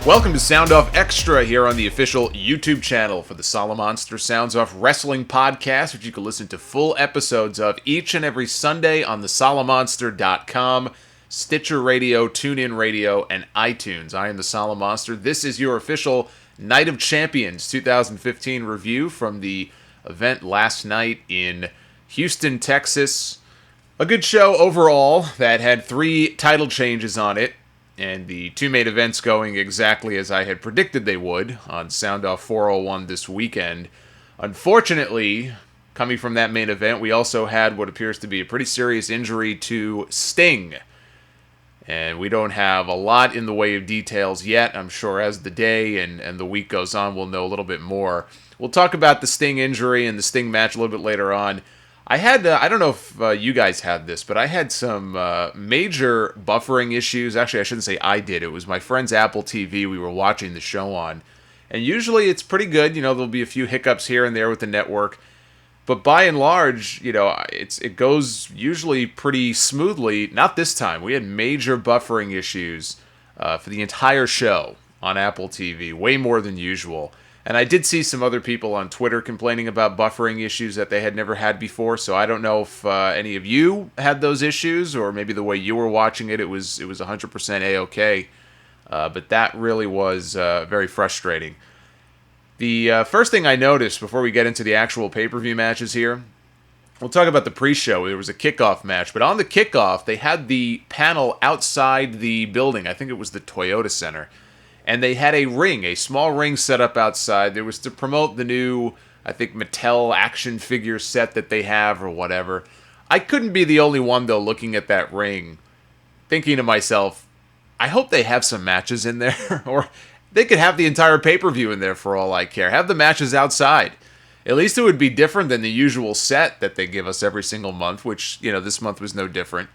Welcome to Sound Off Extra here on the official YouTube channel for the Solomonster Sounds Off Wrestling Podcast, which you can listen to full episodes of each and every Sunday on the Solomonster.com, Stitcher Radio, TuneIn Radio, and iTunes. I am the Solomonster. This is your official Night of Champions 2015 review from the event last night in Houston, Texas. A good show overall that had 3 title changes on it, and the 2 main events going exactly as I had predicted they would on Sound Off 401 this weekend. Unfortunately, coming from that main event, we also had what appears to be a pretty serious injury to Sting. And we don't have a lot in the way of details yet. I'm sure as the day and the week goes on, we'll know a little bit more. We'll talk about the Sting injury and the Sting match a little bit later on. I had, I don't know if you guys had this, but I had some major buffering issues. Actually, I shouldn't say I did. It was my friend's Apple TV we were watching the show on. And usually it's pretty good. You know, there'll be a few hiccups here and there with the network. But by and large, you know, it goes usually pretty smoothly. Not this time. We had major buffering issues for the entire show on Apple TV. Way more than usual. And I did see some other people on Twitter complaining about buffering issues that they had never had before, so I don't know if any of you had those issues, or maybe the way you were watching it, it was 100% A-OK. But that really was very frustrating. The first thing I noticed before we get into the actual pay-per-view matches here, we'll talk about the pre-show. There was a kickoff match, but on the kickoff, they had the panel outside the building. I think it was the Toyota Center. And they had a ring, a small ring set up outside. It was to promote the new, I think, Mattel action figure set that they have or whatever. I couldn't be the only one, though, looking at that ring, thinking to myself, I hope they have some matches in there. Or they could have the entire pay-per-view in there for all I care. Have the matches outside. At least it would be different than the usual set that they give us every single month, which, you know, this month was no different.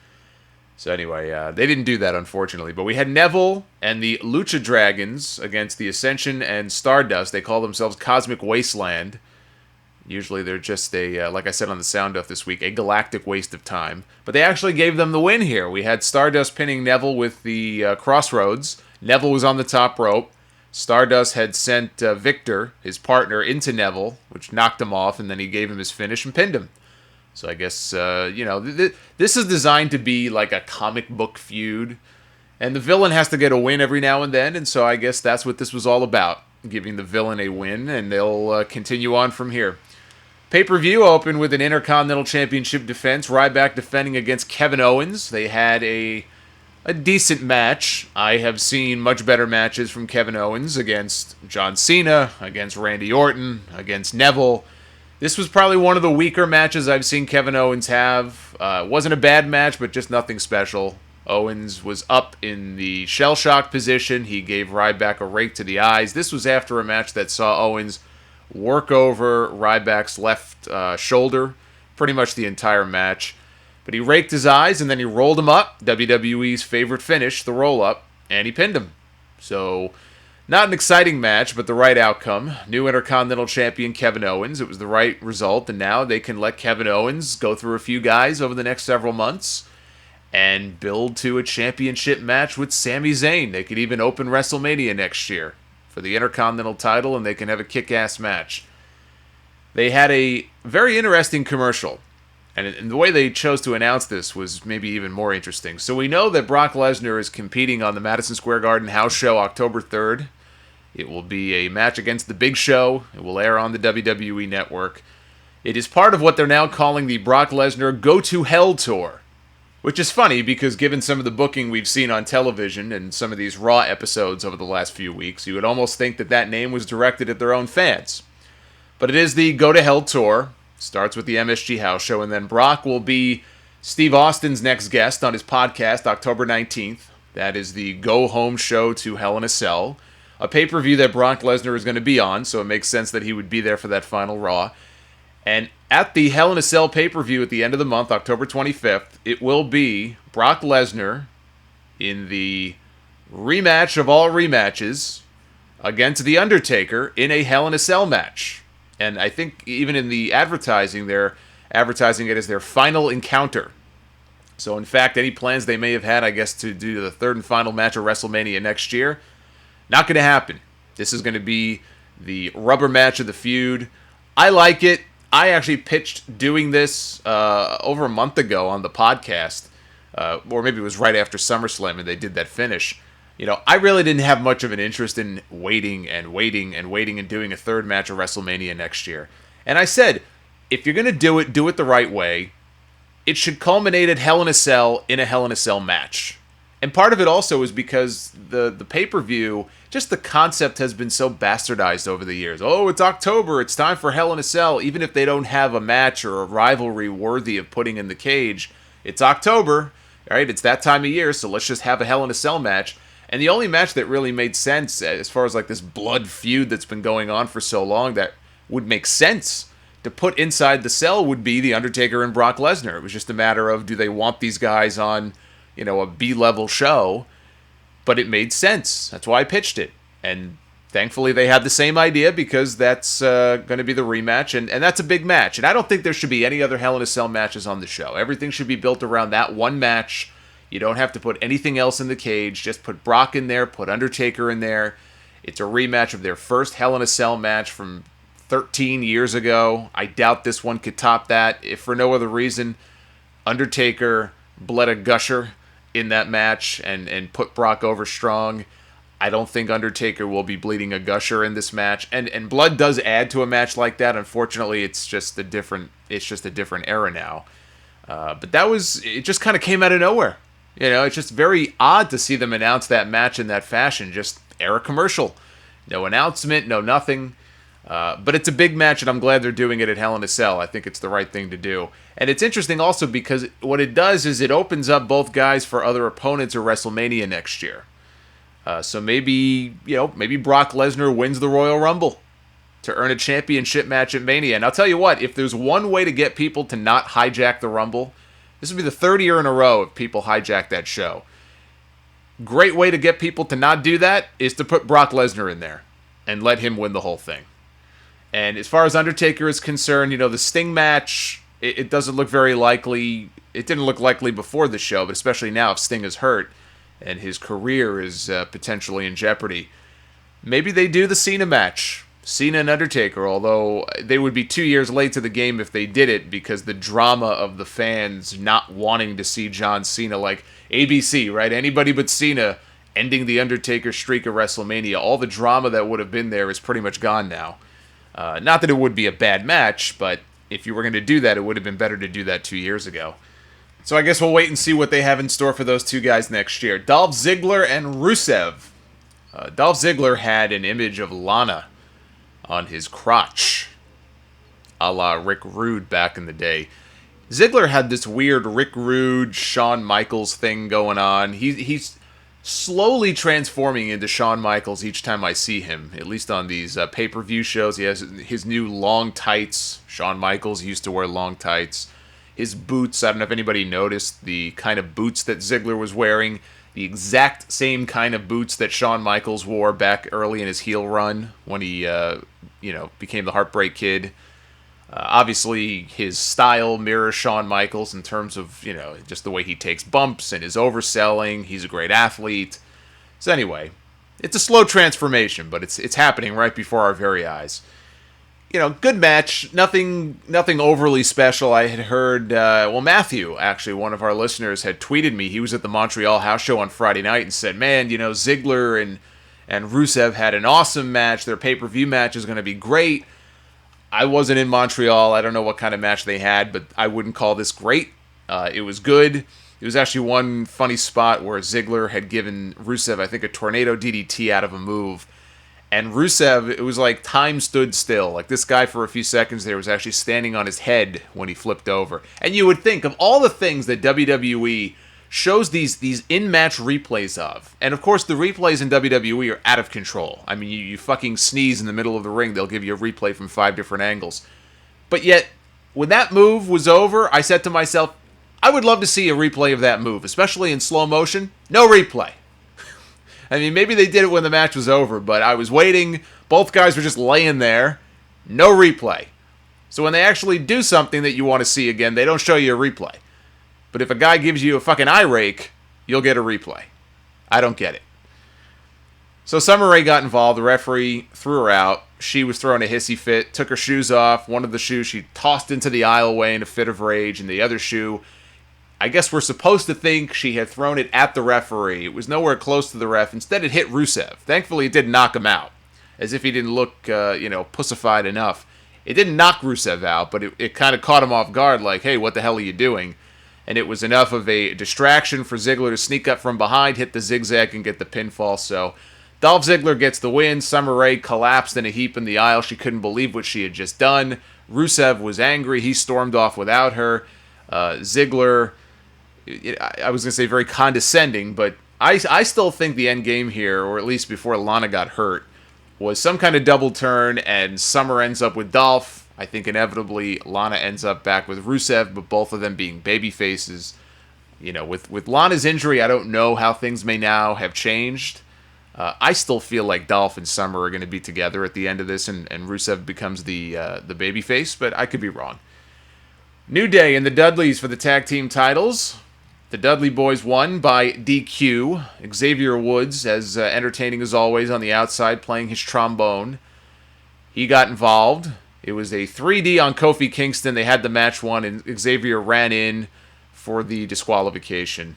So anyway, they didn't do that, unfortunately. But we had Neville and the Lucha Dragons against the Ascension and Stardust. They call themselves Cosmic Wasteland. Usually they're just a, like I said on the Sound Off this week, a galactic waste of time. But they actually gave them the win here. We had Stardust pinning Neville with the Crossroads. Neville was on the top rope. Stardust had sent Victor, his partner, into Neville, which knocked him off, and then he gave him his finish and pinned him. So I guess, you know, this is designed to be like a comic book feud. And the villain has to get a win every now and then. And so I guess that's what this was all about. Giving the villain a win. And they'll continue on from here. Pay-per-view opened with an Intercontinental Championship defense. Ryback defending against Kevin Owens. They had a decent match. I have seen much better matches from Kevin Owens against John Cena, against Randy Orton, against Neville. This was probably one of the weaker matches I've seen Kevin Owens have. It wasn't a bad match, but just nothing special. Owens was up in the shell-shock position. He gave Ryback a rake to the eyes. This was after a match that saw Owens work over Ryback's left shoulder pretty much the entire match. But he raked his eyes, and then he rolled him up. WWE's favorite finish, the roll-up, and he pinned him. So not an exciting match, but the right outcome. New Intercontinental Champion Kevin Owens. It was the right result, and now they can let Kevin Owens go through a few guys over the next several months and build to a championship match with Sami Zayn. They could even open WrestleMania next year for the Intercontinental title, and they can have a kick-ass match. They had a very interesting commercial, and the way they chose to announce this was maybe even more interesting. So we know that Brock Lesnar is competing on the Madison Square Garden house show October 3rd. It will be a match against The Big Show. It will air on the WWE Network. It is part of what they're now calling the Brock Lesnar Go to Hell Tour, which is funny because given some of the booking we've seen on television and some of these Raw episodes over the last few weeks, you would almost think that that name was directed at their own fans. But it is the Go to Hell Tour. Starts with the MSG house show, and then Brock will be Steve Austin's next guest on his podcast October 19th. That is the Go Home show to Hell in a Cell. A pay-per-view that Brock Lesnar is going to be on, so it makes sense that he would be there for that final Raw. And at the Hell in a Cell pay-per-view at the end of the month, October 25th, it will be Brock Lesnar in the rematch of all rematches against The Undertaker in a Hell in a Cell match. And I think even in the advertising, they're advertising it as their final encounter. So in fact, any plans they may have had, I guess, to do the third and final match of WrestleMania next year, Not going to happen. This is going to be the rubber match of the feud. I like it. I actually pitched doing this over a month ago on the podcast, or maybe it was right after SummerSlam and they did that finish. I really didn't have much of an interest in waiting and doing a third match of WrestleMania next year. And I said, if you're going to do it the right way. It should culminate at Hell in a Cell in a Hell in a Cell match. And part of it also is because the pay-per-view, just the concept has been so bastardized over the years. Oh, it's October, it's time for Hell in a Cell. Even if they don't have a match or a rivalry worthy of putting in the cage, it's October, right? It's that time of year, so let's just have a Hell in a Cell match. And the only match that really made sense, as far as like this blood feud that's been going on for so long, that would make sense to put inside the cell would be The Undertaker and Brock Lesnar. It was just a matter of, do they want these guys on, a B-level show? But it made sense. That's why I pitched it. And thankfully they had the same idea, because that's going to be the rematch. And that's a big match. And I don't think there should be any other Hell in a Cell matches on the show. Everything should be built around that one match. You don't have to put anything else in the cage. Just put Brock in there, put Undertaker in there. It's a rematch of their first Hell in a Cell match from 13 years ago. I doubt this one could top that. If for no other reason, Undertaker bled a gusher in that match and put Brock over strong. I don't think Undertaker will be bleeding a gusher in this match. And blood does add to a match like that. Unfortunately, it's just a different era now. But it just kind of came out of nowhere. It's just very odd to see them announce that match in that fashion. Just air a commercial. No announcement, no nothing. But it's a big match, and I'm glad they're doing it at Hell in a Cell. I think it's the right thing to do. And it's interesting also because what it does is it opens up both guys for other opponents at WrestleMania next year. So maybe Brock Lesnar wins the Royal Rumble to earn a championship match at Mania. And I'll tell you what, if there's one way to get people to not hijack the Rumble, this would be the third year in a row if people hijack that show. Great way to get people to not do that is to put Brock Lesnar in there and let him win the whole thing. And as far as Undertaker is concerned, the Sting match, it doesn't look very likely. It didn't look likely before the show, but especially now if Sting is hurt and his career is potentially in jeopardy. Maybe they do the Cena match. Cena and Undertaker, although they would be 2 years late to the game if they did it, because the drama of the fans not wanting to see John Cena, like ABC, right? Anybody but Cena ending the Undertaker streak of WrestleMania. All the drama that would have been there is pretty much gone now. Not that it would be a bad match, but if you were going to do that, it would have been better to do that 2 years ago. So I guess we'll wait and see what they have in store for those two guys next year. Dolph Ziggler and Rusev. Dolph Ziggler had an image of Lana on his crotch, a la Rick Rude back in the day. Ziggler had this weird Rick Rude, Shawn Michaels thing going on. He's slowly transforming into Shawn Michaels each time I see him, at least on these pay-per-view shows. He has his new long tights. Shawn Michaels used to wear long tights. His boots, I don't know if anybody noticed the kind of boots that Ziggler was wearing. The exact same kind of boots that Shawn Michaels wore back early in his heel run when he, became the Heartbreak Kid. Obviously, his style mirrors Shawn Michaels in terms of, just the way he takes bumps and his overselling. He's a great athlete. So anyway, it's a slow transformation, but it's happening right before our very eyes. Good match. Nothing overly special. I had heard, Matthew, actually, one of our listeners, had tweeted me. He was at the Montreal House Show on Friday night and said, man, Ziggler and Rusev had an awesome match. Their pay-per-view match is going to be great. I wasn't in Montreal. I don't know what kind of match they had, but I wouldn't call this great. It was good. It was actually one funny spot where Ziggler had given Rusev, I think, a tornado DDT out of a move. And Rusev, it was like time stood still. Like this guy for a few seconds there was actually standing on his head when he flipped over. And you would think of all the things that WWE shows these in-match replays of. And of course, the replays in WWE are out of control. I mean, you fucking sneeze in the middle of the ring, they'll give you a replay from 5 different angles. But yet, when that move was over, I said to myself, I would love to see a replay of that move, especially in slow motion. No replay. I mean, maybe they did it when the match was over, but I was waiting. Both guys were just laying there. No replay. So when they actually do something that you want to see again, they don't show you a replay. But if a guy gives you a fucking eye rake, you'll get a replay. I don't get it. So Summer Rae got involved. The referee threw her out. She was throwing a hissy fit, took her shoes off. One of the shoes she tossed into the aisleway in a fit of rage, and the other shoe, I guess we're supposed to think she had thrown it at the referee. It was nowhere close to the ref. Instead, it hit Rusev. Thankfully, it didn't knock him out, as if he didn't look, pussified enough. It didn't knock Rusev out, but it kind of caught him off guard, like, hey, what the hell are you doing? And it was enough of a distraction for Ziggler to sneak up from behind, hit the zigzag, and get the pinfall. So Dolph Ziggler gets the win. Summer Rae collapsed in a heap in the aisle. She couldn't believe what she had just done. Rusev was angry. He stormed off without her. Ziggler, I was going to say very condescending, but I still think the end game here, or at least before Lana got hurt, was some kind of double turn, and Summer ends up with Dolph. I think inevitably Lana ends up back with Rusev, but both of them being baby faces. With Lana's injury, I don't know how things may now have changed. I still feel like Dolph and Summer are going to be together at the end of this, and Rusev becomes the baby face, but I could be wrong. New Day and the Dudleys for the tag team titles. The Dudley Boyz won by DQ. Xavier Woods, as entertaining as always on the outside, playing his trombone. He got involved. It was a 3D on Kofi Kingston. They had the match won, and Xavier ran in for the disqualification.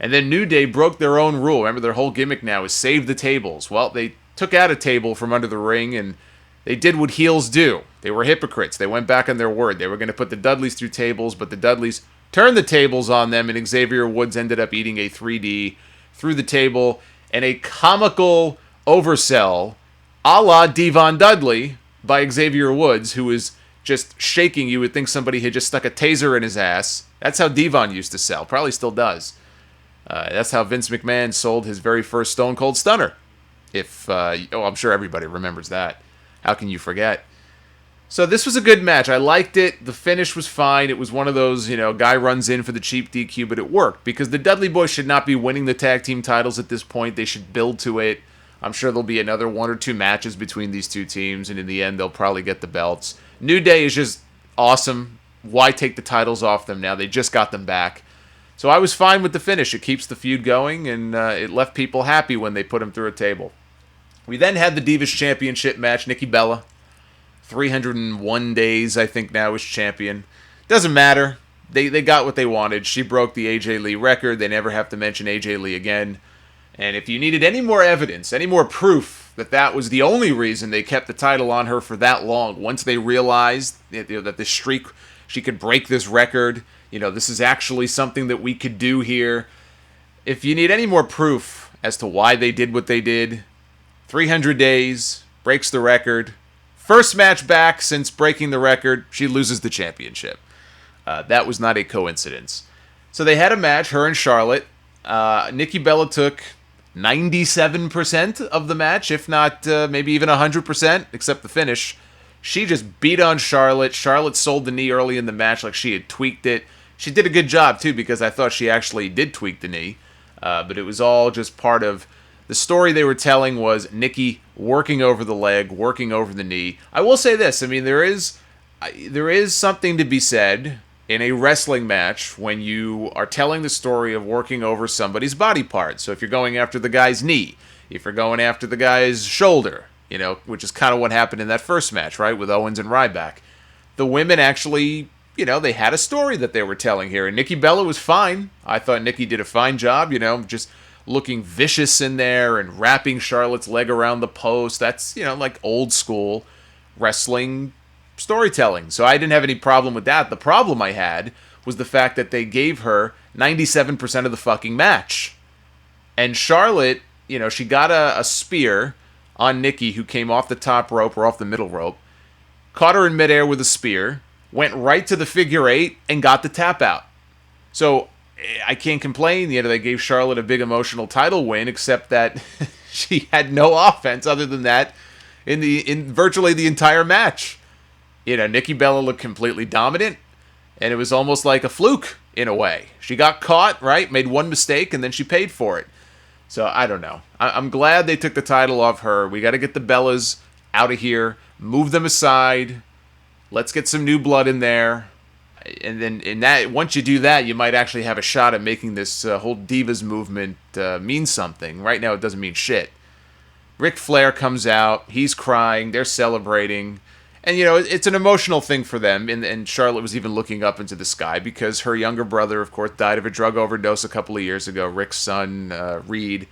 And then New Day broke their own rule. Remember, their whole gimmick now is save the tables. Well, they took out a table from under the ring, and they did what heels do. They were hypocrites. They went back on their word. They were going to put the Dudleys through tables, but the Dudleys turned the tables on them, and Xavier Woods ended up eating a 3D through the table, and a comical oversell a la Devon Dudley by Xavier Woods, who is just shaking. You would think somebody had just stuck a taser in his ass. That's how Devon used to sell. Probably still does. That's how Vince McMahon sold his very first Stone Cold Stunner. I'm sure everybody remembers that. How can you forget? So this was a good match. I liked it. The finish was fine. It was one of those, guy runs in for the cheap DQ, but it worked because the Dudley Boyz should not be winning the tag team titles at this point. They should build to it. I'm sure there'll be another 1 or 2 matches between these two teams, and in the end, they'll probably get the belts. New Day is just awesome. Why take the titles off them now? They just got them back. So I was fine with the finish. It keeps the feud going, and it left people happy when they put him through a table. We then had the Divas Championship match. Nikki Bella, 301 days, I think, now as champion. Doesn't matter. They got what they wanted. She broke the AJ Lee record. They never have to mention AJ Lee again. And if you needed any more evidence, any more proof that was the only reason they kept the title on her for that long, once they realized that this streak, she could break this record, this is actually something that we could do here. If you need any more proof as to why they did what they did, 300 days, breaks the record. First match back since breaking the record, she loses the championship. That was not a coincidence. So they had a match, her and Charlotte. Nikki Bella took 97% of the match, if not maybe even 100%, except the finish. She just beat on Charlotte. Charlotte sold the knee early in the match like she had tweaked it. She did a good job, too, because I thought she actually did tweak the knee. But it was all just part of the story they were telling was Nikki working over the leg, working over the knee. I will say this. I mean, there is something to be said in a wrestling match when you are telling the story of working over somebody's body part. So if you're going after the guy's knee, if you're going after the guy's shoulder, which is kind of what happened in that first match, right, with Owens and Ryback. The women actually, they had a story that they were telling here. And Nikki Bella was fine. I thought Nikki did a fine job, just looking vicious in there and wrapping Charlotte's leg around the post. That's, like old school wrestling storytelling. So I didn't have any problem with that. The problem I had was the fact that they gave her 97% of the fucking match. And Charlotte, she got a spear on Nikki, who came off the top rope or off the middle rope, caught her in midair with a spear, went right to the figure 8, and got the tap out. So I can't complain. They gave Charlotte a big emotional title win, except that she had no offense other than that in virtually the entire match. Nikki Bella looked completely dominant, and it was almost like a fluke in a way. She got caught, right? Made one mistake, and then she paid for it. So I don't know. I'm glad they took the title off her. We got to get the Bellas out of here, move them aside. Let's get some new blood in there. And then once you do that, you might actually have a shot at making this whole Divas movement mean something. Right now, it doesn't mean shit. Ric Flair comes out. He's crying. They're celebrating. And, it's an emotional thing for them. And Charlotte was even looking up into the sky because her younger brother, of course, died of a drug overdose a couple of years ago. Ric's son, Reed.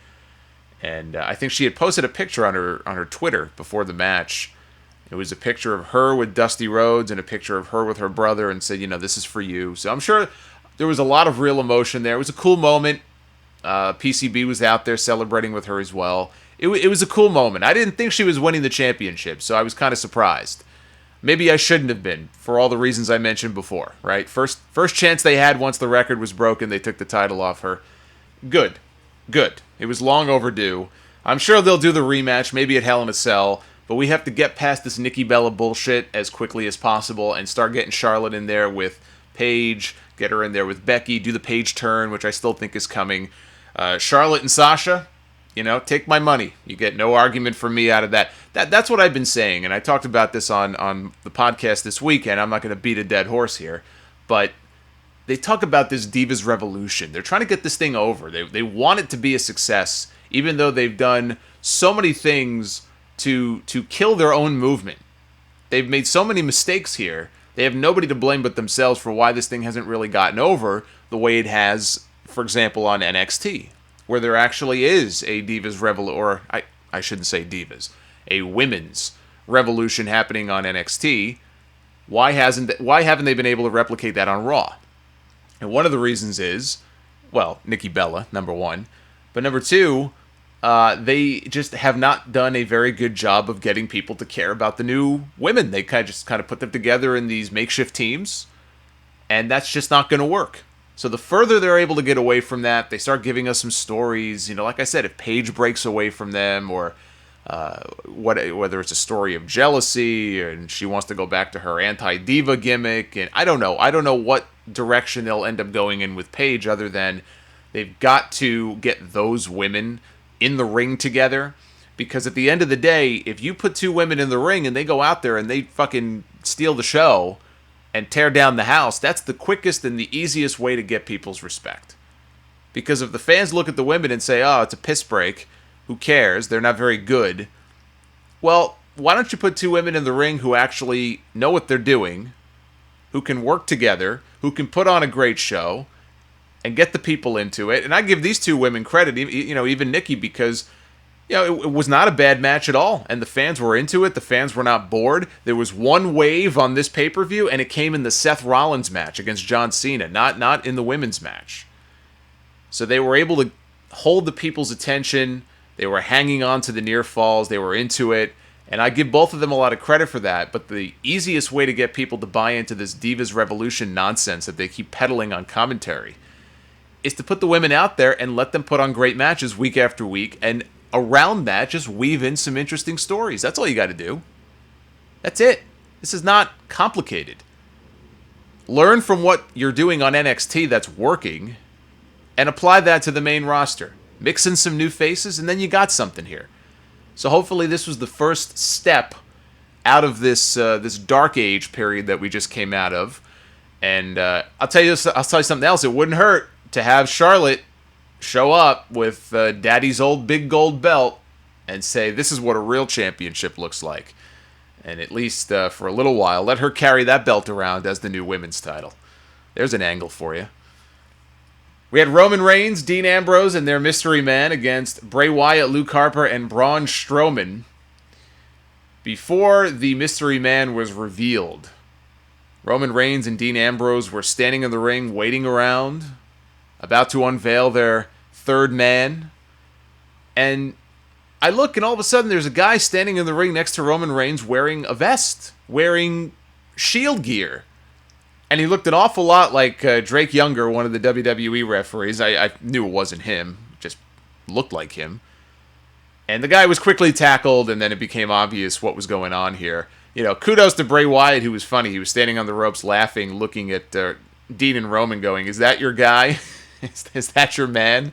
And I think she had posted a picture on her Twitter before the match. It was a picture of her with Dusty Rhodes and a picture of her with her brother and said, this is for you. So I'm sure there was a lot of real emotion there. It was a cool moment. PCB was out there celebrating with her as well. It was a cool moment. I didn't think she was winning the championship, so I was kind of surprised. Maybe I shouldn't have been, for all the reasons I mentioned before, right? First chance they had once the record was broken, they took the title off her. Good. It was long overdue. I'm sure they'll do the rematch, maybe at Hell in a Cell, but we have to get past this Nikki Bella bullshit as quickly as possible and start getting Charlotte in there with Paige, get her in there with Becky, do the Paige turn, which I still think is coming. Charlotte and Sasha, take my money. You get no argument from me out of that. That's what I've been saying, and I talked about this on the podcast this weekend. I'm not going to beat a dead horse here, but they talk about this Divas Revolution. They're trying to get this thing over. They want it to be a success, even though they've done so many things to kill their own movement. They've made so many mistakes here. They have nobody to blame but themselves for why this thing hasn't really gotten over the way it has, for example, on NXT, where there actually is a Divas Revolution, or I shouldn't say Divas, a women's revolution happening on NXT. Why haven't they been able to replicate that on Raw? And one of the reasons is, well, Nikki Bella, number one, but number two, they just have not done a very good job of getting people to care about the new women. They kind of put them together in these makeshift teams, and that's just not going to work. So the further they're able to get away from that, they start giving us some stories. Like I said, if Paige breaks away from them, or whether it's a story of jealousy and she wants to go back to her anti-diva gimmick, and I don't know what direction they'll end up going in with Paige, other than they've got to get those women in the ring together, because at the end of the day, if you put two women in the ring and they go out there and they fucking steal the show and tear down the house, that's the quickest and the easiest way to get people's respect. Because if the fans look at the women and say, oh, it's a piss break, who cares, they're not very good, well, why don't you put two women in the ring who actually know what they're doing, who can work together, who can put on a great show, and get the people into it? And I give these two women credit, even Nikki, because it was not a bad match at all, and the fans were into it. The fans were not bored. There was one wave on this pay-per-view, and it came in the Seth Rollins match against John Cena, not in the women's match. So they were able to hold the people's attention. They were hanging on to the near falls. They were into it, and I give both of them a lot of credit for that. But the easiest way to get people to buy into this Divas Revolution nonsense that they keep peddling on commentary is to put the women out there and let them put on great matches week after week, and around that, just weave in some interesting stories. That's all you got to do. That's it. This is not complicated. Learn from what you're doing on NXT that's working and apply that to the main roster. Mix in some new faces, and then you got something here. So hopefully this was the first step out of this dark age period that we just came out of. And I'll tell you something else. It wouldn't hurt to have Charlotte show up with Daddy's old big gold belt and say, this is what a real championship looks like. And at least for a little while, let her carry that belt around as the new women's title. There's an angle for you. We had Roman Reigns, Dean Ambrose, and their mystery man against Bray Wyatt, Luke Harper, and Braun Strowman. Before the mystery man was revealed, Roman Reigns and Dean Ambrose were standing in the ring, waiting around, about to unveil their third man. And I look, and all of a sudden there's a guy standing in the ring next to Roman Reigns wearing a vest, wearing Shield gear. And he looked an awful lot like Drake Younger, one of the WWE referees. I knew it wasn't him, just looked like him. And the guy was quickly tackled, and then it became obvious what was going on here. Kudos to Bray Wyatt, who was funny. He was standing on the ropes laughing, looking at Dean and Roman going, is that your guy? Is that your man?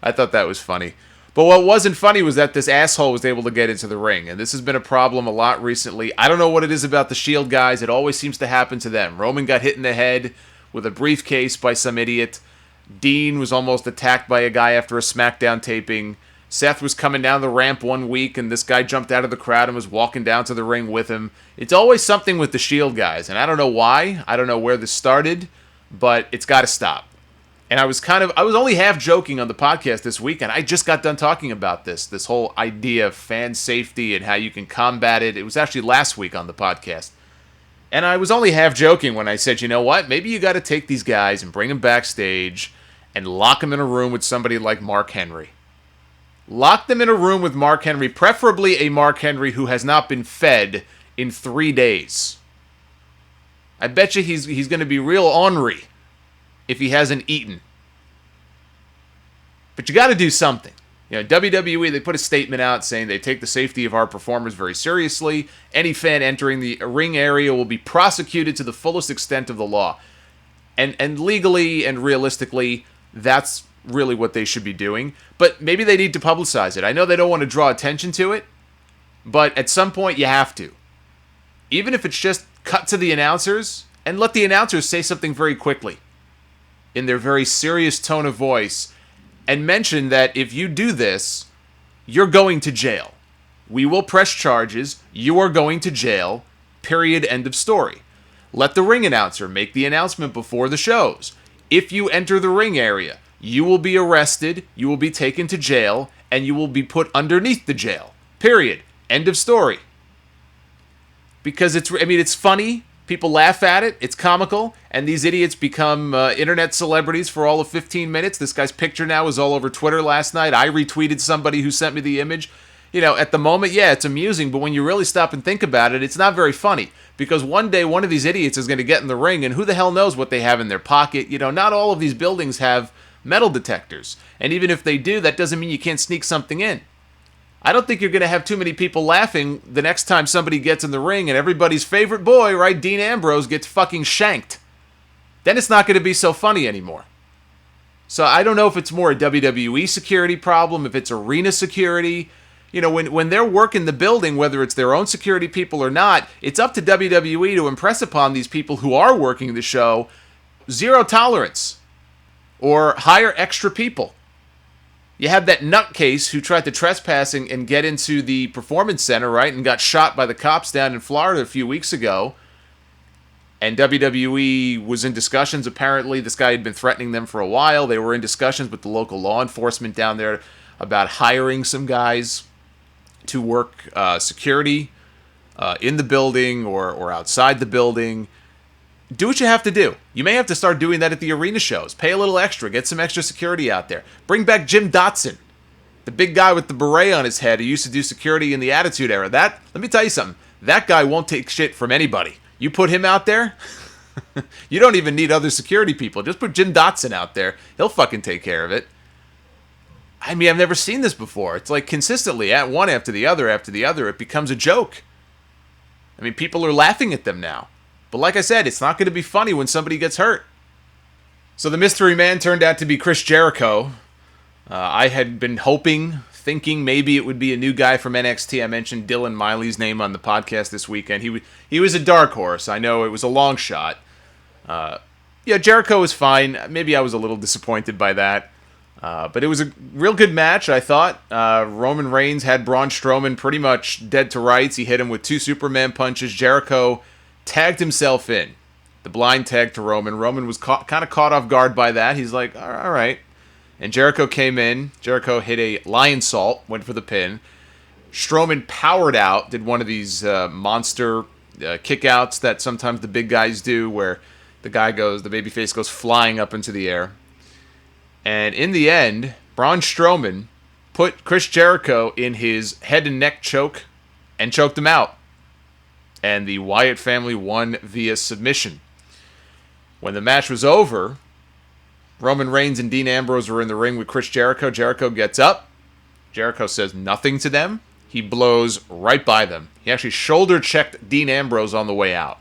I thought that was funny. But what wasn't funny was that this asshole was able to get into the ring. And this has been a problem a lot recently. I don't know what it is about the Shield guys. It always seems to happen to them. Roman got hit in the head with a briefcase by some idiot. Dean was almost attacked by a guy after a SmackDown taping. Seth was coming down the ramp one week, and this guy jumped out of the crowd and was walking down to the ring with him. It's always something with the Shield guys, and I don't know why. I don't know where this started, but it's got to stop. And I was only half joking on the podcast this week, and I just got done talking about this whole idea of fan safety and how you can combat it. It was actually last week on the podcast. And I was only half joking when I said, you know what, maybe you got to take these guys and bring them backstage and lock them in a room with somebody like Mark Henry. Lock them in a room with Mark Henry, preferably a Mark Henry who has not been fed in 3 days. I bet you he's going to be real ornery if he hasn't eaten. But you got to do something. You know, WWE, they put a statement out saying they take the safety of our performers very seriously. Any fan entering the ring area will be prosecuted to the fullest extent of the law. And legally and realistically, that's really what they should be doing. But maybe they need to publicize it. I know they don't want to draw attention to it, but at some point you have to. Even if it's just cut to the announcers and let the announcers say something very quickly in their very serious tone of voice and mention that if you do this, you're going to jail. We will press charges. You are going to jail. Period. End of story. Let the ring announcer make the announcement before the shows. If you enter the ring area, you will be arrested, you will be taken to jail, and you will be put underneath the jail. Period. End of story. Because it's funny. People laugh at it. It's comical. And these idiots become internet celebrities for all of 15 minutes. This guy's picture now was all over Twitter last night. I retweeted somebody who sent me the image. You know, at the moment, yeah, it's amusing. But when you really stop and think about it, it's not very funny. Because one day, one of these idiots is going to get in the ring, and who the hell knows what they have in their pocket. You know, not all of these buildings have metal detectors. And even if they do, that doesn't mean you can't sneak something in. I don't think you're going to have too many people laughing the next time somebody gets in the ring and everybody's favorite boy, right, Dean Ambrose, gets fucking shanked. Then it's not going to be so funny anymore. So I don't know if it's more a WWE security problem, if it's arena security. You know, when they're working the building, whether it's their own security people or not, it's up to WWE to impress upon these people who are working the show zero tolerance or hire extra people. You have that nutcase who tried to trespass and get into the performance center, right, and got shot by the cops down in Florida a few weeks ago. And WWE was in discussions, apparently. This guy had been threatening them for a while. They were in discussions with the local law enforcement down there about hiring some guys to work security in the building or outside the building. Do what you have to do. You may have to start doing that at the arena shows. Pay a little extra. Get some extra security out there. Bring back Jim Dotson, the big guy with the beret on his head who used to do security in the Attitude Era. Let me tell you something. That guy won't take shit from anybody. You put him out there, you don't even need other security people. Just put Jim Dotson out there. He'll fucking take care of it. I mean, I've never seen this before. It's like consistently, at one after the other, it becomes a joke. I mean, people are laughing at them now. But like I said, it's not going to be funny when somebody gets hurt. So the mystery man turned out to be Chris Jericho. I had been thinking maybe it would be a new guy from NXT. I mentioned Dylan Miley's name on the podcast this weekend. He was a dark horse. I know it was a long shot. Jericho was fine. Maybe I was a little disappointed by that. But it was a real good match, I thought. Roman Reigns had Braun Strowman pretty much dead to rights. He hit him with 2 Superman punches. Jericho tagged himself in. The blind tag to Roman. Roman was kind of caught off guard by that. He's like, all right. And Jericho came in. Jericho hit a lion salt, went for the pin. Strowman powered out, did one of these monster kickouts that sometimes the big guys do, where the babyface goes flying up into the air. And in the end, Braun Strowman put Chris Jericho in his head and neck choke and choked him out. And the Wyatt family won via submission. When the match was over, Roman Reigns and Dean Ambrose were in the ring with Chris Jericho. Jericho gets up. Jericho says nothing to them. He blows right by them. He actually shoulder-checked Dean Ambrose on the way out.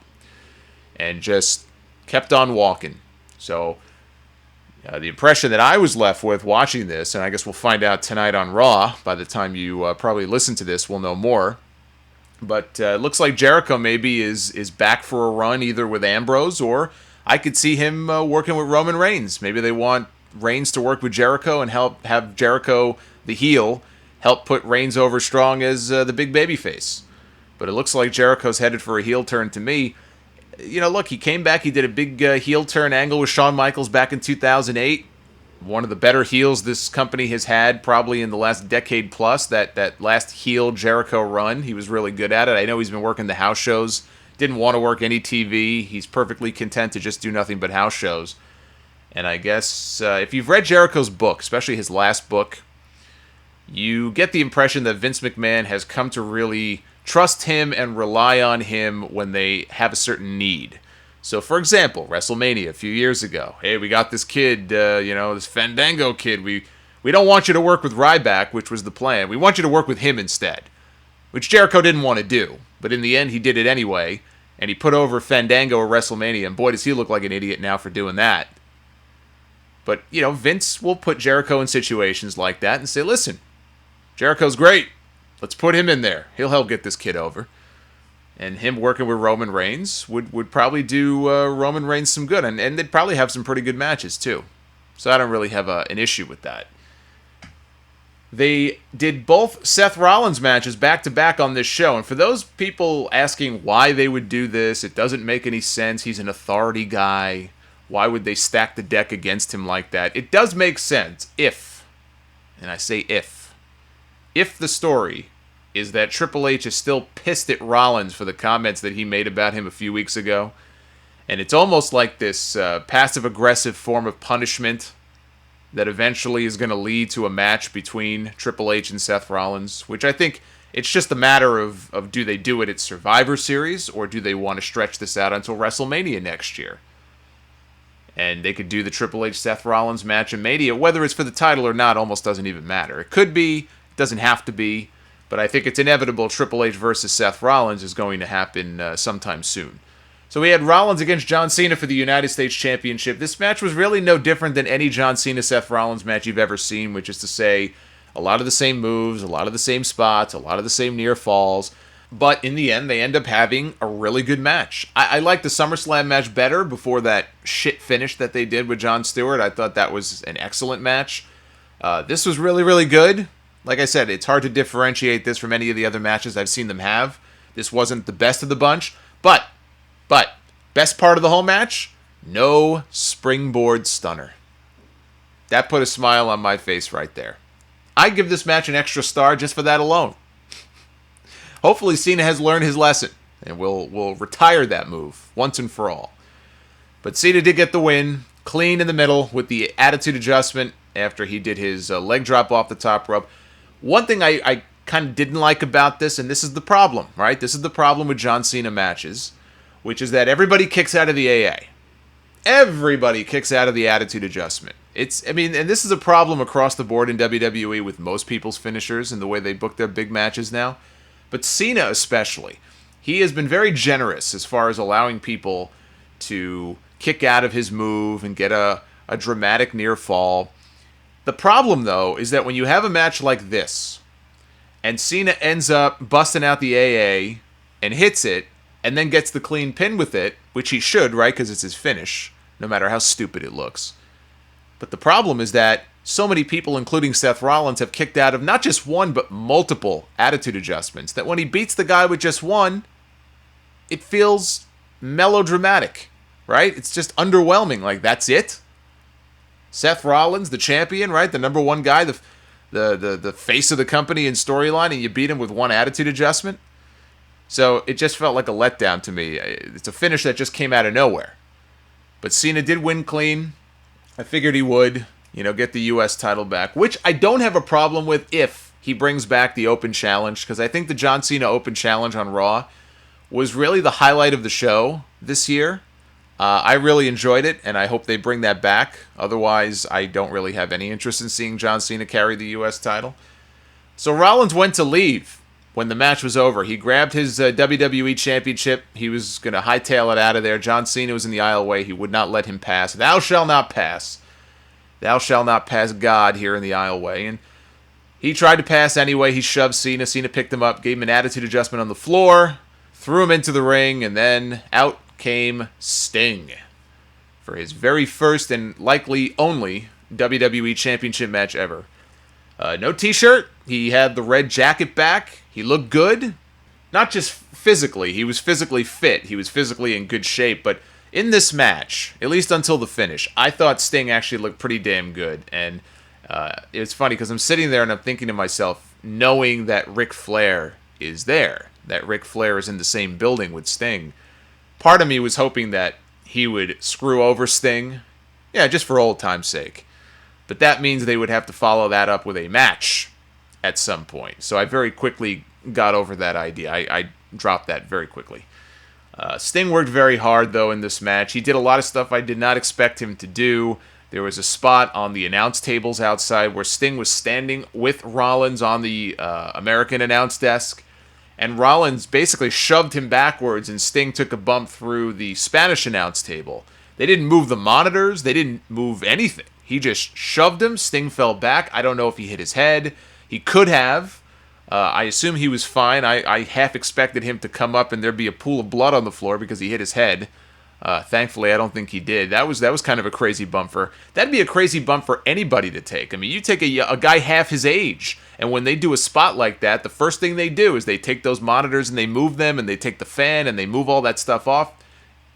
And just kept on walking. So the impression that I was left with watching this, and I guess we'll find out tonight on Raw, by the time you probably listen to this, we'll know more. But it looks like Jericho maybe is back for a run either with Ambrose, or I could see him working with Roman Reigns. Maybe they want Reigns to work with Jericho and help have Jericho, the heel, help put Reigns over strong as the big babyface. But it looks like Jericho's headed for a heel turn to me. Look, he came back, he did a big heel turn angle with Shawn Michaels back in 2008. One of the better heels this company has had probably in the last decade plus. That last heel Jericho run, he was really good at it. I know he's been working the house shows. Didn't want to work any TV. He's perfectly content to just do nothing but house shows. And I guess if you've read Jericho's book, especially his last book, you get the impression that Vince McMahon has come to really trust him and rely on him when they have a certain need. So, for example, WrestleMania a few years ago. Hey, we got this kid, this Fandango kid. We don't want you to work with Ryback, which was the plan. We want you to work with him instead, which Jericho didn't want to do. But in the end, he did it anyway, and he put over Fandango at WrestleMania, and boy, does he look like an idiot now for doing that. But, Vince will put Jericho in situations like that and say, listen, Jericho's great. Let's put him in there. He'll help get this kid over. And him working with Roman Reigns would probably do Roman Reigns some good. And they'd probably have some pretty good matches, too. So I don't really have an issue with that. They did both Seth Rollins matches back-to-back on this show. And for those people asking why they would do this, it doesn't make any sense. He's an authority guy. Why would they stack the deck against him like that? It does make sense if, and I say if the story is that Triple H is still pissed at Rollins for the comments that he made about him a few weeks ago. And it's almost like this passive-aggressive form of punishment that eventually is going to lead to a match between Triple H and Seth Rollins, which I think it's just a matter of do they do it at Survivor Series, or do they want to stretch this out until WrestleMania next year? And they could do the Triple H-Seth Rollins match in Mania. Whether it's for the title or not almost doesn't even matter. It could be, it doesn't have to be, but I think it's inevitable Triple H versus Seth Rollins is going to happen sometime soon. So we had Rollins against John Cena for the United States Championship. This match was really no different than any John Cena-Seth Rollins match you've ever seen, which is to say a lot of the same moves, a lot of the same spots, a lot of the same near falls. But in the end, they end up having a really good match. I like the SummerSlam match better before that shit finish that they did with Jon Stewart. I thought that was an excellent match. This was really, really good. Like I said, it's hard to differentiate this from any of the other matches I've seen them have. This wasn't the best of the bunch, but best part of the whole match, no springboard stunner. That put a smile on my face right there. I'd give this match an extra star just for that alone. Hopefully Cena has learned his lesson, and we'll retire that move once and for all. But Cena did get the win, clean in the middle with the attitude adjustment after he did his leg drop off the top rope. One thing I kind of didn't like about this, and this is the problem, right? This is the problem with John Cena matches, which is that everybody kicks out of the AA. Everybody kicks out of the attitude adjustment. And this is a problem across the board in WWE with most people's finishers and the way they book their big matches now. But Cena especially, he has been very generous as far as allowing people to kick out of his move and get a dramatic near fall. The problem, though, is that when you have a match like this, and Cena ends up busting out the AA and hits it, and then gets the clean pin with it, which he should, right, because it's his finish, no matter how stupid it looks. But the problem is that so many people, including Seth Rollins, have kicked out of not just one, but multiple attitude adjustments, that when he beats the guy with just one, it feels melodramatic, right? It's just underwhelming. Like, that's it? Seth Rollins, the champion, right? The number one guy, the face of the company in storyline, and you beat him with one attitude adjustment? So it just felt like a letdown to me. It's a finish that just came out of nowhere. But Cena did win clean. I figured he would, get the U.S. title back, which I don't have a problem with if he brings back the Open Challenge, because I think the John Cena Open Challenge on Raw was really the highlight of the show this year. I really enjoyed it, and I hope they bring that back. Otherwise, I don't really have any interest in seeing John Cena carry the U.S. title. So Rollins went to leave when the match was over. He grabbed his WWE Championship. He was going to hightail it out of there. John Cena was in the aisleway. He would not let him pass. Thou shalt not pass. Thou shalt not pass God here in the aisleway. And he tried to pass anyway. He shoved Cena. Cena picked him up, gave him an attitude adjustment on the floor, threw him into the ring, and then out came Sting for his very first and likely only WWE Championship match ever. No t-shirt, He had the red jacket back. He looked good. Not just physically. He was physically fit. He was physically in good shape. But in this match, at least until the finish, I thought Sting actually looked pretty damn good. And it's funny because I'm sitting there and I'm thinking to myself, knowing that Ric Flair is there, that Ric Flair is in the same building with Sting, part of me was hoping that he would screw over Sting. Yeah, just for old time's sake. But that means they would have to follow that up with a match at some point. So I very quickly got over that idea. I dropped that very quickly. Sting worked very hard, though, in this match. He did a lot of stuff I did not expect him to do. There was a spot on the announce tables outside where Sting was standing with Rollins on the American announce desk, and Rollins basically shoved him backwards, and Sting took a bump through the Spanish announce table. They didn't move the monitors. They didn't move anything. He just shoved him. Sting fell back. I don't know if he hit his head. He could have. I assume he was fine. I half expected him to come up and there'd be a pool of blood on the floor because he hit his head. Thankfully, I don't think he did. That was kind of a crazy bump that'd be a crazy bump for anybody to take. I mean, you take a guy half his age, and when they do a spot like that, the first thing they do is they take those monitors and they move them, and they take the fan and they move all that stuff off.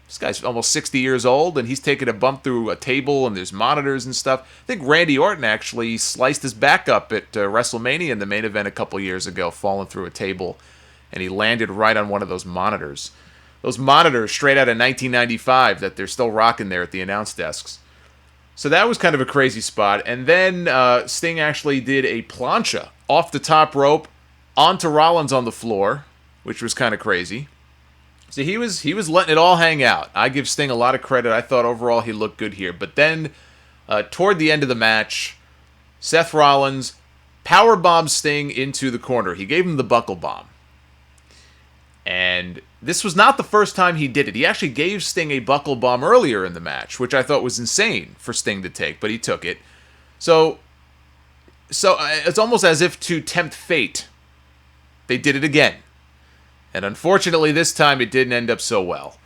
This guy's almost 60 years old, and he's taking a bump through a table, and there's monitors and stuff. I think Randy Orton actually sliced his back up at WrestleMania in the main event a couple years ago, falling through a table, and he landed right on one of those monitors. Those monitors straight out of 1995 that they're still rocking there at the announce desks. So that was kind of a crazy spot. And then Sting actually did a plancha off the top rope onto Rollins on the floor, which was kind of crazy. So he was letting it all hang out. I give Sting a lot of credit. I thought overall he looked good here. But then toward the end of the match, Seth Rollins powerbombed Sting into the corner. He gave him the buckle bomb. And this was not the first time he did it. He actually gave Sting a buckle bomb earlier in the match, which I thought was insane for Sting to take, but he took it. So it's almost as if to tempt fate, they did it again. And unfortunately, this time it didn't end up so well.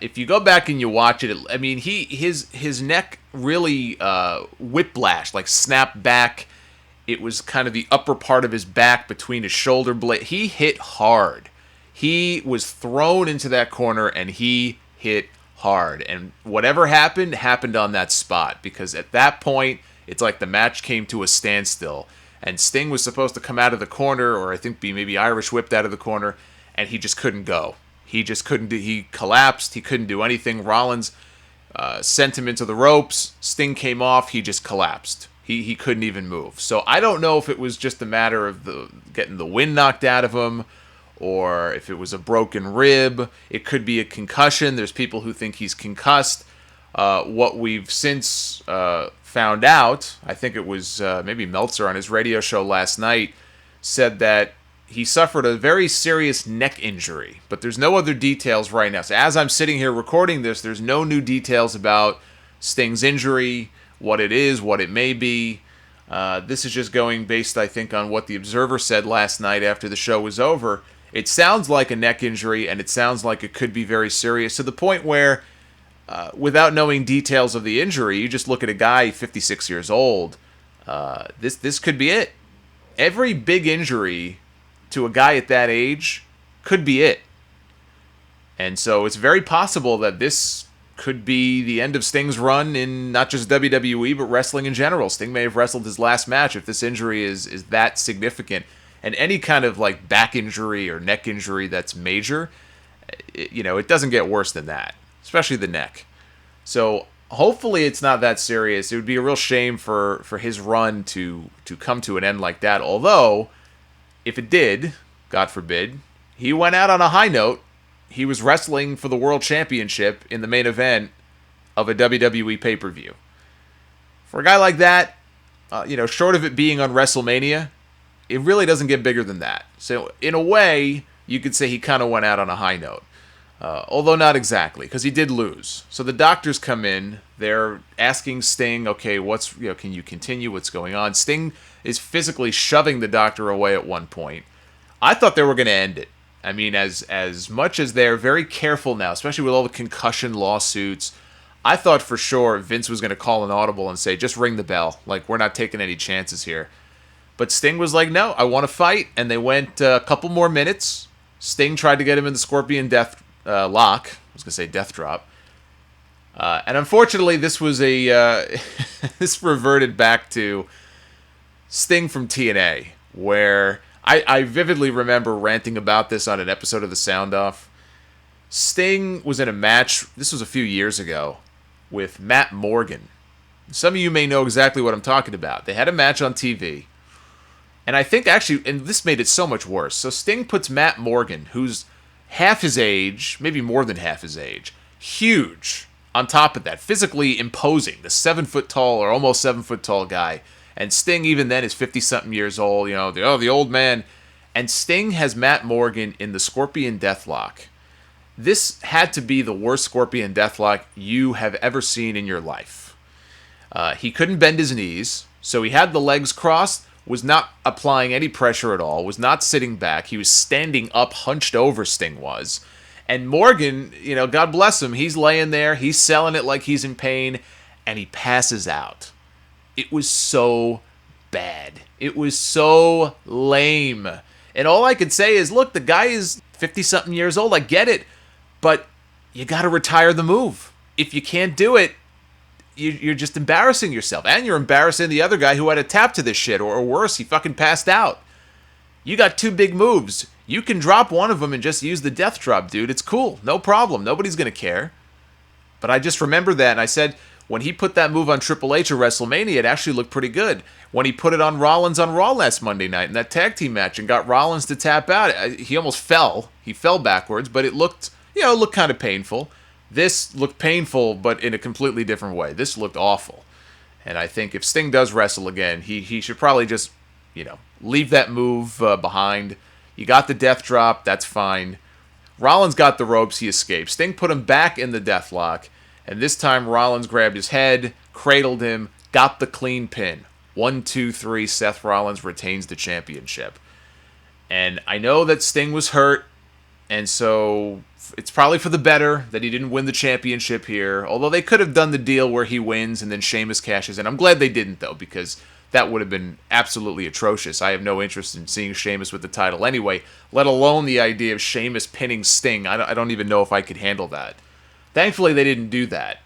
If you go back and you watch it, I mean, his neck really whiplashed, like snapped back. It was kind of the upper part of his back between his shoulder blade. He hit hard. He was thrown into that corner, and he hit hard. And whatever happened on that spot. Because at that point, it's like the match came to a standstill. And Sting was supposed to come out of the corner, or I think be maybe Irish whipped out of the corner, and he just couldn't go. He just couldn't do. He collapsed. He couldn't do anything. Rollins sent him into the ropes. Sting came off. He just collapsed. He couldn't even move. So I don't know if it was just a matter of getting the wind knocked out of him, or if it was a broken rib. It could be a concussion. There's people who think he's concussed. What we've since found out, I think it was maybe Meltzer on his radio show last night, said that he suffered a very serious neck injury. But there's no other details right now. So as I'm sitting here recording this, there's no new details about Sting's injury, what it is, what it may be. This is just going based, I think, on what the Observer said last night after the show was over. It sounds like a neck injury, and it sounds like it could be very serious, to the point where, without knowing details of the injury, you just look at a guy 56 years old. This could be it. Every big injury to a guy at that age could be it. And so it's very possible that this could be the end of Sting's run in not just WWE, but wrestling in general. Sting may have wrestled his last match if this injury is that significant. And any kind of like back injury or neck injury that's major, it doesn't get worse than that, especially the neck. So hopefully it's not that serious. It would be a real shame for his run to come to an end like that. Although, if it did, God forbid, he went out on a high note. He was wrestling for the World Championship in the main event of a WWE pay-per-view. For a guy like that, short of it being on WrestleMania, it really doesn't get bigger than that. So, in a way, you could say he kind of went out on a high note. Although not exactly, because he did lose. So the doctors come in. They're asking Sting, okay, can you continue? What's going on? Sting is physically shoving the doctor away at one point. I thought they were going to end it. I mean, as much as they're very careful now, especially with all the concussion lawsuits, I thought for sure Vince was going to call an audible and say, just ring the bell. Like, we're not taking any chances here. But Sting was like, no, I want to fight. And they went a couple more minutes. Sting tried to get him in the Scorpion Death Lock. I was going to say Death Drop. And unfortunately, this was this reverted back to Sting from TNA, where I vividly remember ranting about this on an episode of the Sound Off. Sting was in a match, this was a few years ago, with Matt Morgan. Some of you may know exactly what I'm talking about. They had a match on TV. And I think actually, and this made it so much worse. So Sting puts Matt Morgan, who's half his age, maybe more than half his age, huge, on top of that, physically imposing, the 7-foot tall or almost 7-foot tall guy. And Sting, even then, is 50-something years old, the old man. And Sting has Matt Morgan in the Scorpion Deathlock. This had to be the worst Scorpion Deathlock you have ever seen in your life. He couldn't bend his knees, so he had the legs crossed, was not applying any pressure at all, was not sitting back. He was standing up, hunched over, Sting was. And Morgan, God bless him, he's laying there, he's selling it like he's in pain, and he passes out. It was so bad. It was so lame. And all I could say is, look, the guy is 50-something years old, I get it, but you got to retire the move. If you can't do it, you're just embarrassing yourself. And you're embarrassing the other guy who had a tap to this shit, or worse, he fucking passed out. You got 2 big moves. You can drop one of them and just use the death drop, dude. It's cool. No problem. Nobody's going to care. But I just remember that, and I said, when he put that move on Triple H at WrestleMania, it actually looked pretty good. When he put it on Rollins on Raw last Monday night in that tag team match and got Rollins to tap out, he almost fell. He fell backwards, but it looked kind of painful. This looked painful, but in a completely different way. This looked awful. And I think if Sting does wrestle again, he should probably just, leave that move behind. You got the death drop, that's fine. Rollins got the ropes, he escaped. Sting put him back in the death lock, and this time Rollins grabbed his head, cradled him, got the clean pin. 1, 2, 3, Seth Rollins retains the championship. And I know that Sting was hurt, and so it's probably for the better that he didn't win the championship here, although they could have done the deal where he wins and then Sheamus cashes in. I'm glad they didn't, though, because that would have been absolutely atrocious. I have no interest in seeing Sheamus with the title anyway, let alone the idea of Sheamus pinning Sting. I don't even know if I could handle that. Thankfully, they didn't do that.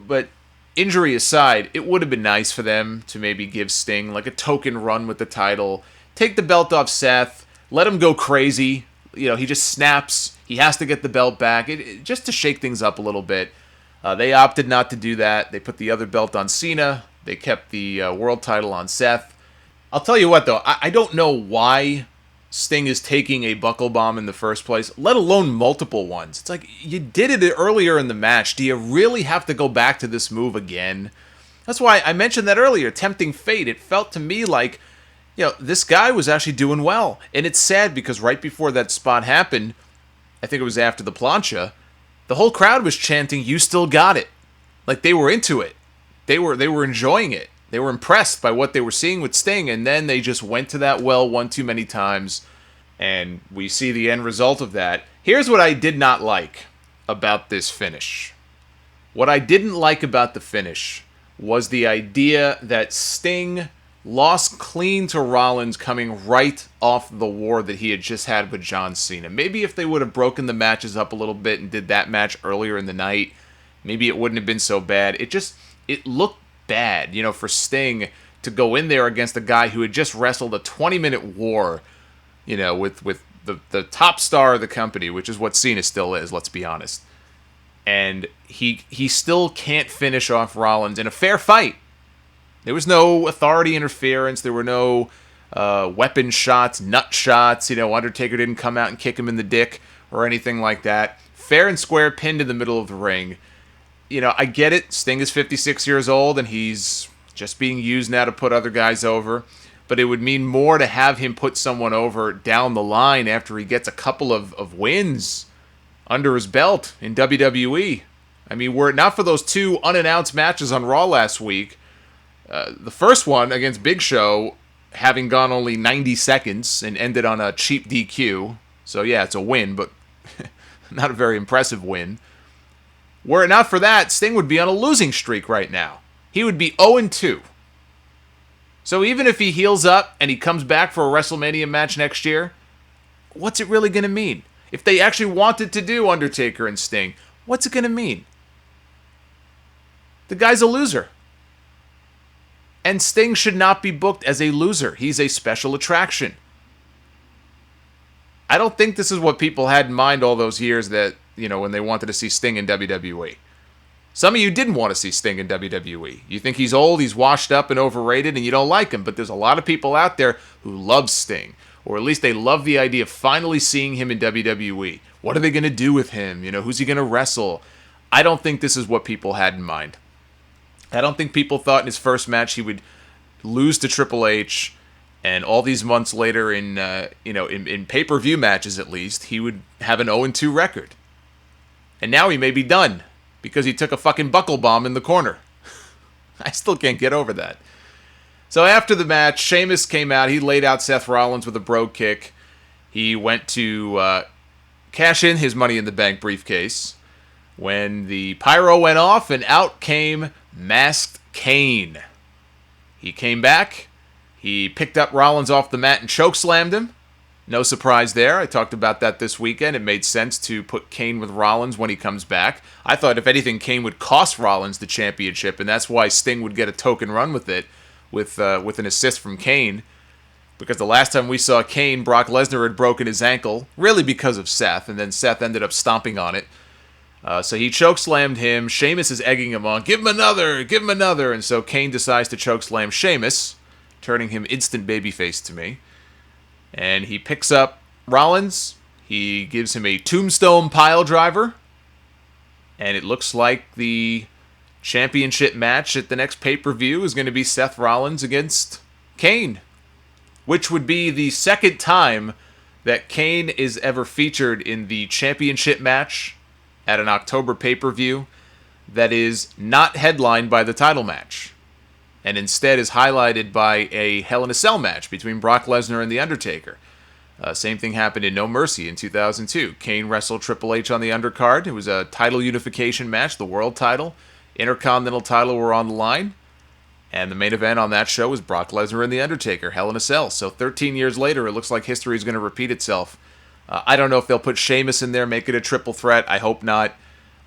But injury aside, it would have been nice for them to maybe give Sting like a token run with the title, take the belt off Seth, let him go crazy. He just snaps. He has to get the belt back, just to shake things up a little bit. They opted not to do that. They put the other belt on Cena. They kept the world title on Seth. I'll tell you what, though. I don't know why Sting is taking a buckle bomb in the first place, let alone multiple ones. It's like, you did it earlier in the match. Do you really have to go back to this move again? That's why I mentioned that earlier, tempting fate. It felt to me like, this guy was actually doing well. And it's sad because right before that spot happened, I think it was after the plancha, the whole crowd was chanting, "You still got it." Like, they were into it. They were enjoying it. They were impressed by what they were seeing with Sting, and then they just went to that well one too many times, and we see the end result of that. Here's what I did not like about this finish. What I didn't like about the finish was the idea that Sting lost clean to Rollins coming right off the war that he had just had with John Cena. Maybe if they would have broken the matches up a little bit and did that match earlier in the night, maybe it wouldn't have been so bad. It looked bad, for Sting to go in there against a guy who had just wrestled a 20-minute war, with the top star of the company, which is what Cena still is, let's be honest. And he still can't finish off Rollins in a fair fight. There was no authority interference. There were no weapon shots, nut shots. Undertaker didn't come out and kick him in the dick or anything like that. Fair and square, pinned in the middle of the ring. I get it. Sting is 56 years old, and he's just being used now to put other guys over. But it would mean more to have him put someone over down the line after he gets a couple of wins under his belt in WWE. I mean, were it not for those 2 unannounced matches on Raw last week, the first one against Big Show having gone only 90 seconds and ended on a cheap DQ. So yeah, it's a win, but not a very impressive win. Were it not for that, Sting would be on a losing streak right now. He would be 0-2. So even if he heals up and he comes back for a WrestleMania match next year, what's it really going to mean? If they actually wanted to do Undertaker and Sting, what's it going to mean? The guy's a loser. And Sting should not be booked as a loser. He's a special attraction. I don't think this is what people had in mind all those years that, when they wanted to see Sting in WWE. Some of you didn't want to see Sting in WWE. You think he's old, he's washed up and overrated, and you don't like him. But there's a lot of people out there who love Sting. Or at least they love the idea of finally seeing him in WWE. What are they going to do with him? Who's he going to wrestle? I don't think this is what people had in mind. I don't think people thought in his first match he would lose to Triple H, and all these months later in pay-per-view matches at least, he would have an 0-2 record. And now he may be done because he took a fucking buckle bomb in the corner. I still can't get over that. So after the match, Sheamus came out. He laid out Seth Rollins with a brogue kick. He went to cash in his Money in the Bank briefcase when the pyro went off, and out came Masked Kane. He came back. He picked up Rollins off the mat and chokeslammed him. No surprise there. I talked about that this weekend. It made sense to put Kane with Rollins when he comes back. I thought, if anything, Kane would cost Rollins the championship, and that's why Sting would get a token run with it, with an assist from Kane. Because the last time we saw Kane, Brock Lesnar had broken his ankle, really because of Seth, and then Seth ended up stomping on it. So he chokeslammed him. Sheamus is egging him on. Give him another! Give him another! And so Kane decides to chokeslam Sheamus, turning him instant babyface to me. And he picks up Rollins. He gives him a tombstone pile driver. And it looks like the championship match at the next pay-per-view is going to be Seth Rollins against Kane, which would be the second time that Kane is ever featured in the championship match at an October pay-per-view that is not headlined by the title match, and instead is highlighted by a Hell in a Cell match between Brock Lesnar and The Undertaker. Same thing happened in No Mercy in 2002. Kane wrestled Triple H on the undercard. It was a title unification match. The world title, Intercontinental title were on the line. And the main event on that show was Brock Lesnar and The Undertaker, Hell in a Cell. So 13 years later, it looks like history is going to repeat itself. I don't know if they'll put Sheamus in there, make it a triple threat. I hope not.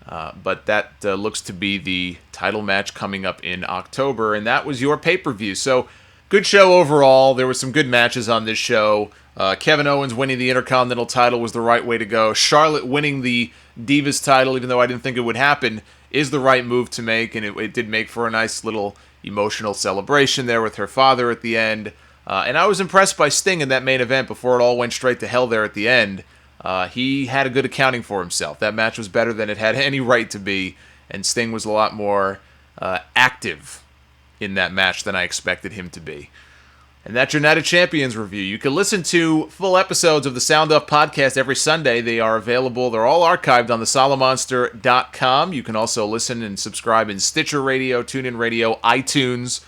But that looks to be the title match coming up in October. And that was your pay-per-view. So good show overall. There were some good matches on this show. Kevin Owens winning the Intercontinental title was the right way to go. Charlotte winning the Divas title, even though I didn't think it would happen, is the right move to make. And it did make for a nice little emotional celebration there with her father at the end. And I was impressed by Sting in that main event before it all went straight to hell there at the end. He had a good accounting for himself. That match was better than it had any right to be, and Sting was a lot more active in that match than I expected him to be. And that's your Night of Champions review. You can listen to full episodes of the Sound Off podcast every Sunday. They are available. They're all archived on the Solomonster.com. You can also listen and subscribe in Stitcher Radio, TuneIn Radio, iTunes.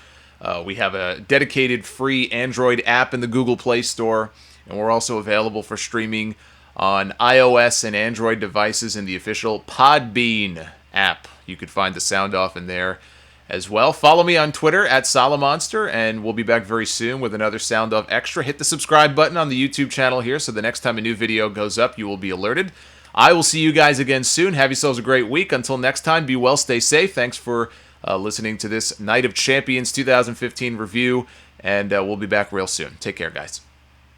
We have a dedicated free Android app in the Google Play Store, and we're also available for streaming on iOS and Android devices in the official Podbean app. You could find the Sound Off in there as well. Follow me on Twitter at Solomonster, and we'll be back very soon with another Sound Off Extra. Hit the subscribe button on the YouTube channel here so the next time a new video goes up, you will be alerted. I will see you guys again soon. Have yourselves a great week. Until next time, be well, stay safe. Thanks for listening to this Night of Champions 2015 review, and we'll be back real soon. Take care, guys.